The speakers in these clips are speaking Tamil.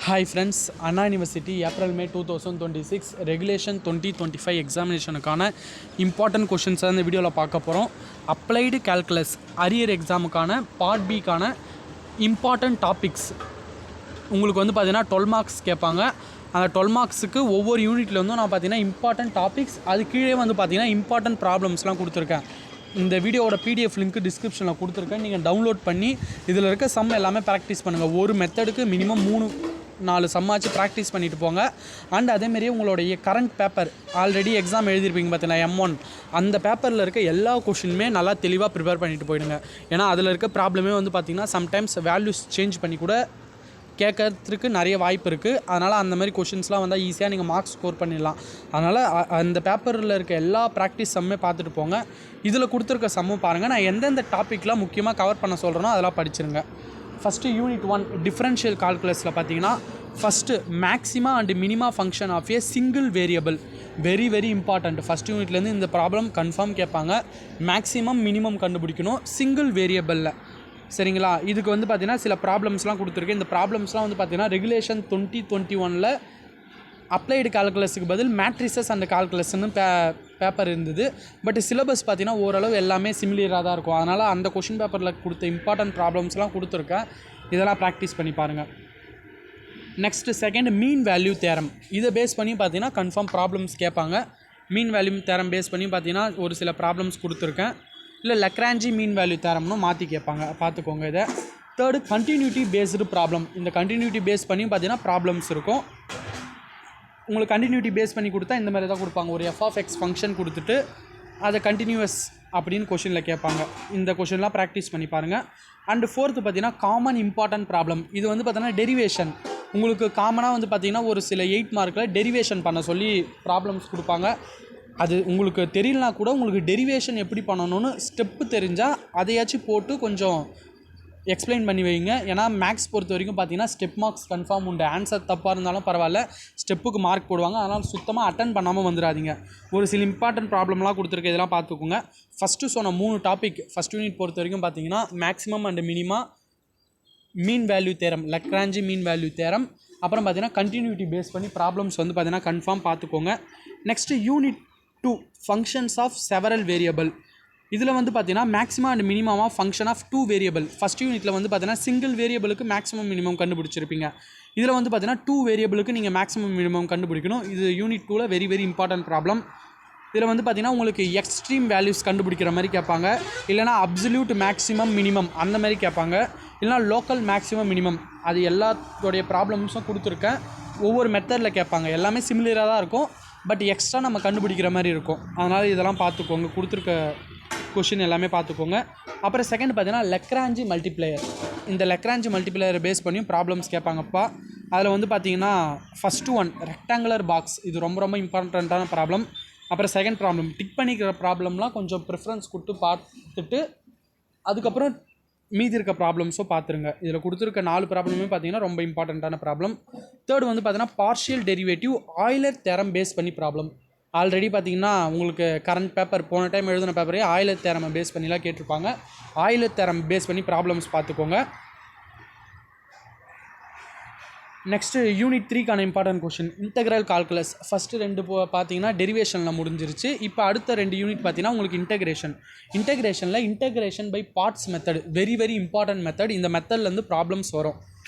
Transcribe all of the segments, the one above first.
Hi friends, Anna University April May 2026 Regulation 2025 எக்ஸாமினேஷனுக்கான இம்பார்ட்டன்ட் கொஷின்ஸை இந்த வீடியோவில் பார்க்க போகிறோம். அப்ளைடு கேல்குலஸ் அரியர் எக்ஸாமுக்கான பார்ட் பிக்கான இம்பார்ட்டன்ட் டாபிக்ஸ் உங்களுக்கு வந்து பார்த்தீங்கன்னா 12 மார்க்ஸ் கேட்பாங்க. அந்த 12 மார்க்ஸுக்கு ஒவ்வொரு யூனிட்ல இருந்தும் நான் பார்த்தீங்கன்னா இம்பார்ட்டன்ட் டாபிக்ஸ் அது கீழே வந்து பார்த்தீங்கன்னா இம்பார்ட்டன்ட் ப்ராப்ளம்ஸ்லாம் கொடுத்துருக்கேன். இந்த வீடியோவோட பிடிஎஃப் லிங்க் டிஸ்கிரிப்ஷனில் கொடுத்துருக்கேன். நீங்கள் டவுன்லோட் பண்ணி இதில் இருக்க சம் எல்லாமே ப்ராக்டிஸ் பண்ணுங்கள். ஒரு மெத்தடுக்கு மினிமம் 3-4 சம்மாச்சு ப்ராக்டிஸ் பண்ணிட்டு போங்க. அண்ட் அதேமாரியே உங்களுடைய கரண்ட் பேப்பர் ஆல்ரெடி எக்ஸாம் எழுதிருப்பீங்க பார்த்தீங்கன்னா M1 அந்த பேப்பரில் இருக்க எல்லா கொஷினுமே நல்லா தெளிவாக ப்ரிப்பேர் பண்ணிட்டு போயிடுங்க. ஏன்னா அதில் இருக்க ப்ராப்ளமே வந்து பார்த்திங்கன்னா சம்டைம்ஸ் வேல்யூஸ் சேஞ்ச் பண்ணி கூட கேட்கறதுக்கு நிறைய வாய்ப்பு இருக்குது. அதனால் அந்த மாதிரி கொஷின்ஸ்லாம் வந்தால் ஈஸியாக நீங்கள் மார்க்ஸ் ஸ்கோர் பண்ணிடலாம். அதனால் அந்த பேப்பரில் இருக்க எல்லா ப்ராக்டிஸ் சம்மே பார்த்துட்டு போங்க. இதில் கொடுத்துருக்க சம்மும் பாருங்கள். நான் எந்தெந்த டாப்பிக்லாம் முக்கியமாக கவர் பண்ண சொல்கிறேனோ அதெல்லாம் படிச்சிருங்க. ஃபஸ்ட்டு யூனிட் 1 டிஃப்ரென்ஷியல் கால்குலஸில் பார்த்தீங்கன்னா first maxima and minima function of a single variable very important. First யூனிட்லேருந்து இந்த ப்ராப்ளம் கன்ஃபார்ம் கேட்பாங்க. மேக்ஸிமம் மினிமம் கண்டுபிடிக்கணும் சிங்கிள் வேரியபிளில். சரிங்களா? இதுக்கு வந்து பார்த்தீங்கன்னா சில ப்ராப்ளம்ஸ்லாம் கொடுத்துருக்கு. இந்த ப்ராப்ளம்ஸ்லாம் வந்து பார்த்தீங்கன்னா ரெகுலேஷன் 2021 அப்ளைடு கால்குலஸுக்கு பதில் மேட்ரிசஸ் அண்ட் கால்குலஸ்ன்னு பேப்பர் இருந்தது. பட் சிலபஸ் பார்த்தீங்கன்னா ஓரளவு எல்லாமே சிமிலியராக தான் இருக்கும். அதனால் அந்த கொஷின் பேப்பரில் கொடுத்த இம்பார்ட்டன்ட் ப்ராப்ளம்ஸ்லாம் கொடுத்துருக்கேன். இதெல்லாம் ப்ராக்டிஸ் பண்ணி பாருங்கள். நெக்ஸ்ட்டு செகண்ட் மீன் வேல்யூ தேரம். இதை பேஸ் பண்ணி பார்த்தீங்கன்னா கன்ஃபார்ம் ப்ராப்ளம்ஸ் கேட்பாங்க. மீன் வேல்யூ தேரம் பேஸ் பண்ணி பார்த்தீங்கன்னா ஒரு சில ப்ராப்ளம்ஸ் கொடுத்துருக்கேன். இல்லை லக்ராஞ்சி மீன் வேல்யூ தேரம்னு மாற்றி கேட்பாங்க, பார்த்துக்கோங்க இதை. Third continuity based problem. இந்த கண்டினியூட்டி பேஸ் பண்ணி பார்த்தீங்கன்னா ப்ராப்ளம்ஸ் இருக்கும். உங்களுக்கு கண்டினியூட்டி பேஸ் பண்ணி கொடுத்தா இந்த மாதிரி தான் கொடுப்பாங்க. ஒரு f(x) ஃபங்க்ஷன் கொடுத்துட்டு அதை கண்டினியூவஸ் அப்படின்னு கொஷினில் கேட்பாங்க. இந்த கொஷின்லாம் ப்ராக்டிஸ் பண்ணி பாருங்கள். அண்டு ஃபோர்த்து பார்த்தீங்கன்னா காமன் இம்பார்ட்டன்ட் ப்ராப்ளம். இது வந்து பார்த்தீங்கன்னா டெரிவேஷன். உங்களுக்கு காமனாக வந்து பார்த்தீங்கன்னா ஒரு சில 8 மார்க்கில் டெரிவேஷன் பண்ண சொல்லி ப்ராப்ளம்ஸ் கொடுப்பாங்க. அது உங்களுக்கு தெரியலனா கூட உங்களுக்கு டெரிவேஷன் எப்படி பண்ணணும்னு ஸ்டெப்பு தெரிஞ்சால் அதையாச்சும் போட்டு கொஞ்சம் எக்ஸ்பிளைன் பண்ணி வைங்க. ஏன்னா மேக்ஸ் பொறுத்த வரைக்கும் பார்த்தீங்கன்னா ஸ்டெப் மார்க்ஸ் கன்ஃபார்ம் உண்டு. ஆன்சர் தப்பாக இருந்தாலும் பரவாயில்ல, ஸ்டெப்புக்கு மார்க் போடுவாங்க. அதனால் சுத்தமாக அட்டன் பண்ணாமல் வந்துடாதீங்க. ஒரு சில இம்பார்ட்டன்ட் ப்ராப்ளம்லாம் கொடுத்துருக்க, இதெல்லாம் பார்த்துக்கோங்க. ஃபஸ்ட்டு சொன்ன 3 டாபிக் ஃபஸ்ட் யூனிட் பொறுத்த வரைக்கும் பார்த்தீங்கன்னா maximum and minima, mean value theorem, Lagrange mean value theorem, அப்புறம் பார்த்தீங்கன்னா கண்டினியூட்டி பேஸ் பண்ணி ப்ராப்ளம்ஸ் வந்து பார்த்தீங்கன்னா கன்ஃபார்ம் பார்த்துக்கோங்க. Next unit 2 functions of several variable. இதில் வந்து பார்த்தீங்கன்னா maximum and minimum of function of 2 variable. First யூனிட்டில் வந்து பார்த்தீங்கன்னா சிங்கிள் வேரியபிளுக்கு மேக்ஸிமம் மினிமம் கண்டுபிடிச்சிருப்பீங்க. இதில் வந்து பார்த்தீங்கன்னா 2 வேரியபிளுக்கு நீங்கள் மேக்ஸிமம் மினிமம் கண்டுபிடிக்கணும். இது யூனிட் 2ல் வெரி இம்பார்ட்டன்ட் ப்ராப்ளம். இதில் வந்து பார்த்தீங்கன்னா உங்களுக்கு எக்ஸ்ட்ரீம் வேல்யூஸ் கண்டுபிடிக்கிற மாதிரி கேட்பாங்க. இல்லைனா அப்சல்யூட் மேக்ஸிமம் மினிமம் அந்த மாதிரி கேட்பாங்க. இல்லைனா லோக்கல் மேக்ஸிமம் மினிமம். அது எல்லாத்தோடைய ப்ராப்ளம்ஸும் கொடுத்துருக்கேன். ஒவ்வொரு மெத்தடில் கேட்பாங்க. எல்லாமே சிமிலராக தான் இருக்கும். பட் எக்ஸ்ட்ரா நம்ம கண்டுபிடிக்கிற மாதிரி இருக்கும். அதனால் இதெல்லாம் பார்த்துக்கோங்க. கொடுத்துருக்க கொஷின் எல்லாமே பார்த்துக்கோங்க. அப்புறம் செகண்ட் பார்த்தீங்கன்னா லக்ராஞ்சி மல்டிப்ளையர். இந்த லக்ராஞ்சி மல்டிப்ளையரை பேஸ் பண்ணியும் ப்ராப்ளம்ஸ் கேட்பாங்கப்பா. அதில் வந்து பார்த்தீங்கன்னா ஃபஸ்ட்டு ஒன் ரெக்டாங்குலர் பாக்ஸ். இது ரொம்ப இம்பார்ட்டண்ட்டான ப்ராப்ளம். அப்புறம் செகண்ட் ப்ராப்ளம் டிக் பண்ணிக்கிற ப்ராப்ளம்லாம் கொஞ்சம் ப்ரிஃபரன்ஸ் கொடுத்து பார்த்துட்டு அதுக்கப்புறம் மீதி இருக்க ப்ராப்ளம்ஸும் பார்த்துருங்க. இதில் கொடுத்துருக்க 4 ப்ராப்ளமே பார்த்தீங்கன்னா ரொம்ப இம்பார்ட்டண்ட்டான ப்ராப்ளம். தேர்ட் வந்து பார்த்தீங்கன்னா partial derivative Euler theorem base பண்ணி ப்ராப்ளம். ஆல்ரெடி பார்த்தீங்கன்னா உங்களுக்கு கரண்ட் பேப்பர் போன டைம் எழுதின பேப்பரே ஆய்லர் தேரமை பேஸ் பண்ணிலாம் கேட்டிருப்பாங்க. ஆய்லர் தேரம் பேஸ் பண்ணி ப்ராப்ளம்ஸ் பார்த்துக்கோங்க. நெக்ஸ்ட்டு யூனிட் 3க்கான important question integral calculus. First 2 பார்த்தீங்கன்னா டெரிவேஷனில் முடிஞ்சிருச்சு. இப்போ அடுத்த 2 யூனிட் பார்த்தீங்கன்னா உங்களுக்கு இன்டெகிரேஷனில் integration by parts method very important method. இந்த மெத்தட்லேருந்து ப்ராப்ளம்ஸ் வரும்.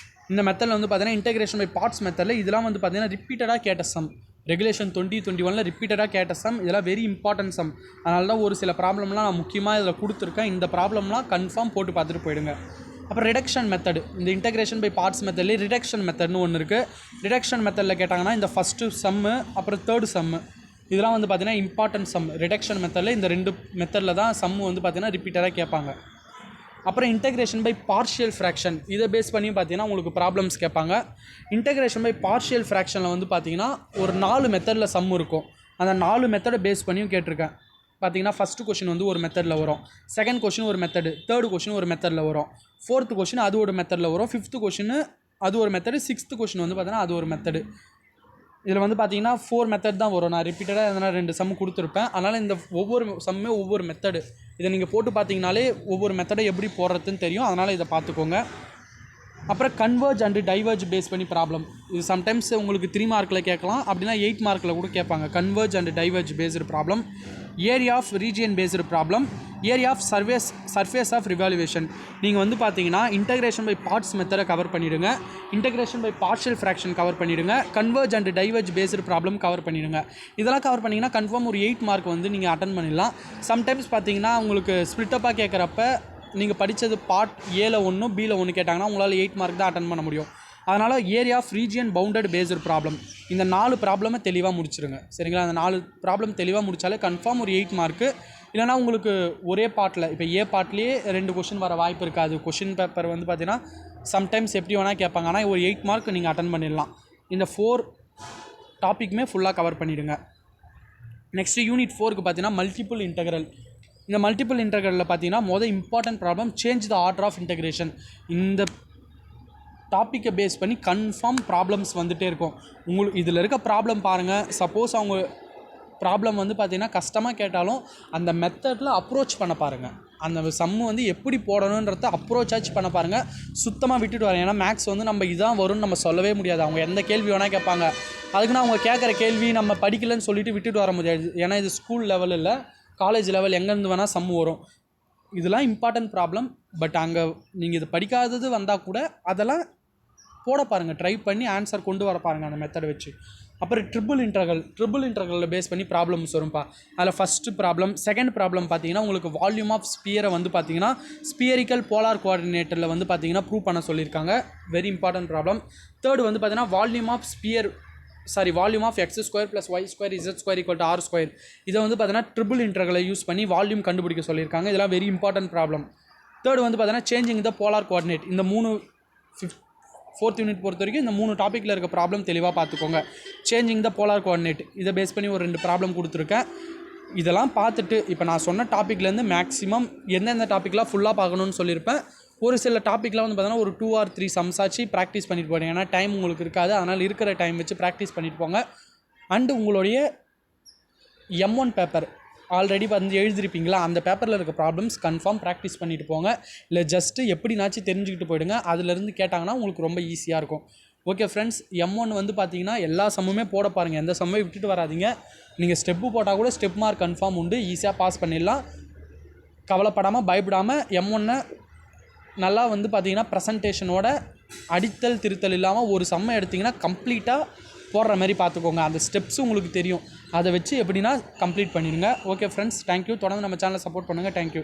இந்த மெத்தடில் வந்து பார்த்தீங்கன்னா இன்டெகிரேஷன் பை பார்ட்ஸ் மெத்தடில் இதெல்லாம் வந்து பார்த்தீங்கன்னா ரிப்பீட்டடாக கேட்ட சம். ரெகுலேஷன் 2021 ரிப்பீட்டடாக கேட்ட சம். இதெல்லாம் வெரி இம்பார்ட்டன்ட் சம். அதனால தான் ஒரு சில ப்ராப்ளம்லாம் நான் முக்கியமாக இதில் கொடுத்துருக்கேன். இந்த ப்ராப்ளம்லாம் கன்ஃபார்ம் போட்டு பார்த்துட்டு போயிடுங்க. அப்புறம் ரிடக்ஷன் மெத்தட். இந்த இன்டெகிரேஷன் பை பார்ட்ஸ் மெத்தட்லேயே ரிடக்ஷன் மெத்தட்னு ஒன்று இருக்குது. ரிடக்ஷன் மெத்தடில் கேட்டாங்கன்னா இந்த ஃபஸ்ட்டு சம்மு அப்புறம் தேர்டு சம்மு இதெல்லாம் வந்து பார்த்தீங்கன்னா இம்பார்ட்டன்ட் சம். ரிடக்ஷன் மெத்தடில் இந்த 2 மெத்தடில் தான் சம்மு வந்து பார்த்தீங்கன்னா ரிப்பீட்டடாக கேட்பாங்க. அப்புறம் இன்டெகிரேஷன் பை பார்ஷியல் ஃப்ராக்ஷன் இதை பேஸ் பண்ணி பார்த்தீங்கன்னா உங்களுக்கு ப்ராப்ளம்ஸ் கேட்பாங்க. இன்டெகிரேஷன் பை பார்ஷியல் ஃப்ராக்ஷனில் வந்து பார்த்தீங்கன்னா ஒரு 4 மெத்தடில் சம் இருக்கும். அந்த 4 மெத்தடை பேஸ் பண்ணியும் கேட்டிருக்கேன். பார்த்தீங்கன்னா ஃபஸ்ட்டு கொஷின் வந்து ஒரு மெத்தடில் வரும், செகண்ட் கொஷின் ஒரு மெத்தடு, தேர்டு கொஷின் ஒரு மெத்தடில் வரும், ஃபோர்த்து கொஷின் அது ஒரு மெத்தடில் வரும், ஃபிஃப்த்து கொஷின் அது ஒரு மெத்தடு, சிக்ஸ்த்து கொஷின் வந்து பார்த்தீங்கன்னா அது ஒரு மெத்தடு. இதில் வந்து பார்த்தீங்கன்னா 4 மெத்தட் தான் வரும். நான் ரிப்பீட்டடாக எதனா 2 சம் கொடுத்துருப்பேன். அதனால் இந்த ஒவ்வொரு சம்மே ஒவ்வொரு மெத்தடு. இதை நீங்கள் போட்டு பார்த்தீங்கனாலே ஒவ்வொரு மெத்தடை எப்படி போடுறதுன்னு தெரியும். அதனால் இதை பார்த்துக்கோங்க. அப்புறம் கன்வர்ஜ் அண்டு டைவர்ஜ் பேஸ் பண்ணி ப்ராப்ளம். இது சம்டைம்ஸ் உங்களுக்கு 3 மார்க்கில் கேட்கலாம், அப்படின்னா 8 மார்க்கில் கூட கேட்பாங்க. Converge and diverge based problem. Area of region based problem. Area of surface of revolution. நீங்கள் வந்து பார்த்தீங்கன்னா இன்டகிரேஷன் பை பார்ட்ஸ் மெத்தடை கவர் பண்ணிவிடுங்க, integration by partial fraction cover பண்ணிவிடுங்க, converge and diverge based problem cover பண்ணிவிடுங்க. இதெல்லாம் கவர் பண்ணிங்கன்னா கன்ஃபார்ம் ஒரு 8 மார்க் வந்து நீங்கள் அட்டன் பண்ணிடலாம். சம்டைம்ஸ் பார்த்தீங்கன்னா உங்களுக்கு ஸ்ப்ளிட்டப்பாக கேட்குறப்ப நீங்கள் படித்தது பார்ட் ஏல 1 பியில் 1 கேட்டாங்கன்னா உங்களால் 8 மார்க் தான் அட்டன் பண்ண முடியும். அதனால் area of region bounded based problem, இந்த 4 ப்ராப்ளமை தெளிவாக முடிச்சிருங்க. சரிங்களா? அந்த 4 ப்ராப்ளம் தெளிவாக முடித்தாலே கன்ஃபார்ம் ஒரு 8 மார்க்கு. இல்லைனா உங்களுக்கு ஒரே பார்ட்டில் இப்போ ஏ பார்ட்லேயே 2 கொஷின் வர வாய்ப்பு இருக்காது. கொஷின் பேப்பர் வந்து பார்த்தீங்கன்னா சம்டைம்ஸ் எப்படி வேணால் கேட்பாங்க. ஆனால் ஒரு 8 மார்க் நீங்கள் அட்டன் பண்ணிடலாம். இந்த 4 டாப்பிக்குமே ஃபுல்லாக கவர் பண்ணிவிடுங்க. நெக்ஸ்ட்டு யூனிட் 4க்கு பார்த்தீங்கன்னா மல்டிபிள் இன்டெக்ரல். இந்த மல்டிபிள் இன்டெக்ரலில் பார்த்தீங்கன்னா important problem change the order of integration. இந்த டாப்பிக்கை பேஸ் பண்ணி கன்ஃபார்ம் ப்ராப்ளம்ஸ் வந்துகிட்டே இருக்கும். உங்களுக்கு இதில் இருக்க ப்ராப்ளம் பாருங்கள். சப்போஸ் அவங்க ப்ராப்ளம் வந்து பார்த்திங்கன்னா கஷ்டமாக கேட்டாலும் அந்த மெத்தடில் அப்ரோச் பண்ண பாருங்கள். அந்த சம்மு வந்து எப்படி போடணுன்றத அப்ரோச் பண்ண பாருங்கள். சுத்தமாக விட்டுட்டு வரேன். ஏன்னா மேக்ஸ் வந்து நம்ம இதான் வரும்னு நம்ம சொல்லவே முடியாது. அவங்க எந்த கேள்வி வேணால் கேட்பாங்க. அதுக்குன்னு அவங்க கேட்குற கேள்வி நம்ம படிக்கலன்னு சொல்லிட்டு விட்டுட்டு வர முடியாது. ஏன்னா இது ஸ்கூல் லெவல் இல்லை, காலேஜ் லெவல், எங்கேருந்து வேணால் சம்மு வரும். இதெல்லாம் இம்பார்ட்டன்ட் ப்ராப்ளம். பட் அங்கே நீங்கள் இது படிக்காதது வந்தால் கூட அதெல்லாம் போட பாருங்கள். ட்ரை பண்ணி ஆன்சர் கொண்டு வர பாருங்கள் அந்த மெத்தடை வச்சு. அப்புறம் ட்ரிபிள் இன்டெக்ரலில் பேஸ் பண்ணி ப்ராப்ளம்ஸ் வரும்ப்பா. அதில் ஃபஸ்ட்டு ப்ராப்ளம், செகண்ட் ப்ராப்ளம் பார்த்தீங்கன்னா உங்களுக்கு வால்யூம் ஆஃப் ஸ்பியரை வந்து பார்த்தீங்கன்னா ஸ்பியரிக்கல் போலார் கோஆர்டினேட்டரில் வந்து பார்த்தீங்கன்னா ப்ரூவ் பண்ண சொல்லியிருக்காங்க. Very important problem. தேர்டு வந்து பார்த்தீங்கன்னா volume of x square plus y square z square equal to r square. இதை வந்து பார்த்தீங்கன்னா ட்ரிபிள் இன்டெக்ரலை யூஸ் பண்ணி வால்யூம் கண்டுபிடிக்க சொல்லியிருக்காங்க. இதெல்லாம் வெரி இம்பார்ட்டன்ட் ப்ராப்ளம். தேர்டு வந்து பார்த்தீங்கன்னா சேஞ்சிங் த போலார் கோஆர்டினேட். இந்த 4th யூனிட் பொறுத்த வரைக்கும் இந்த 3 டாப்பிக்கில் இருக்க ப்ராப்ளம் தெளிவாக பார்த்துக்கோங்க. சேஞ்சிங் த போலார் கோஆர்டினேட் இதை பேஸ் பண்ணி ஒரு 2 ப்ராப்ளம் கொடுத்துருக்கேன். இதெல்லாம் பார்த்துட்டு இப்போ நான் சொன்ன டாப்பிக்லேருந்து மேக்ஸிமம் எந்தெந்த டாப்பிக்லாம் ஃபுல்லாக பார்க்கணுன்னு சொல்லியிருப்பேன். ஒரு சில டாப்பிக்லாம் வந்து பார்த்தீங்கன்னா ஒரு 2 or 3 சம்ஸ் ஆச்சு ப்ராக்டிஸ் பண்ணிட்டு போகிறேன். ஏன்னா டைம் உங்களுக்கு இருக்காது. அதனால் இருக்கிற டைம் வச்சு ப்ராக்டிஸ் பண்ணிட்டு போங்க. அண்டு உங்களுடைய M1 பேப்பர் ஆல்ரெடி வந்து எழுதிருப்பீங்களா, அந்த பேப்பரில் இருக்க ப்ராப்ளம்ஸ் கன்ஃபார்ம் ப்ராக்டிஸ் பண்ணிட்டு போங்க. இல்லை ஜஸ்ட்டு எப்படினாச்சும் தெரிஞ்சுக்கிட்டு போயிடுங்க. அதுலேருந்து கேட்டாங்கன்னா உங்களுக்கு ரொம்ப ஈஸியாக இருக்கும். ஓகே ஃப்ரெண்ட்ஸ், M1 வந்து பார்த்தீங்கன்னா எல்லா சம்முமே போட பாருங்கள். எந்த சம்மே விட்டுட்டு வராதிங்க. நீங்கள் ஸ்டெப்பு போட்டால் கூட ஸ்டெப் மார்க் கன்ஃபார்ம் உண்டு. ஈஸியாக பாஸ் பண்ணிடலாம். கவலைப்படாமல் பயப்படாமல் M1 நல்லா வந்து பார்த்தீங்கன்னா ப்ரெசன்டேஷனோட அடித்தல் திருத்தல் இல்லாமல் ஒரு சம்மை எடுத்திங்கன்னா கம்ப்ளீட்டாக போடுற மாதிரி பார்த்துக்கோங்க. அந்த ஸ்டெப்ஸும் உங்களுக்கு தெரியும். அதை வச்சு எப்படின்னா கம்ப்ளீட் பண்ணிடுங்க. Okay friends, thank you. தொடர்ந்து நம்ம சேனலை சப்போர்ட் பண்ணுங்கள். தேங்க்யூ.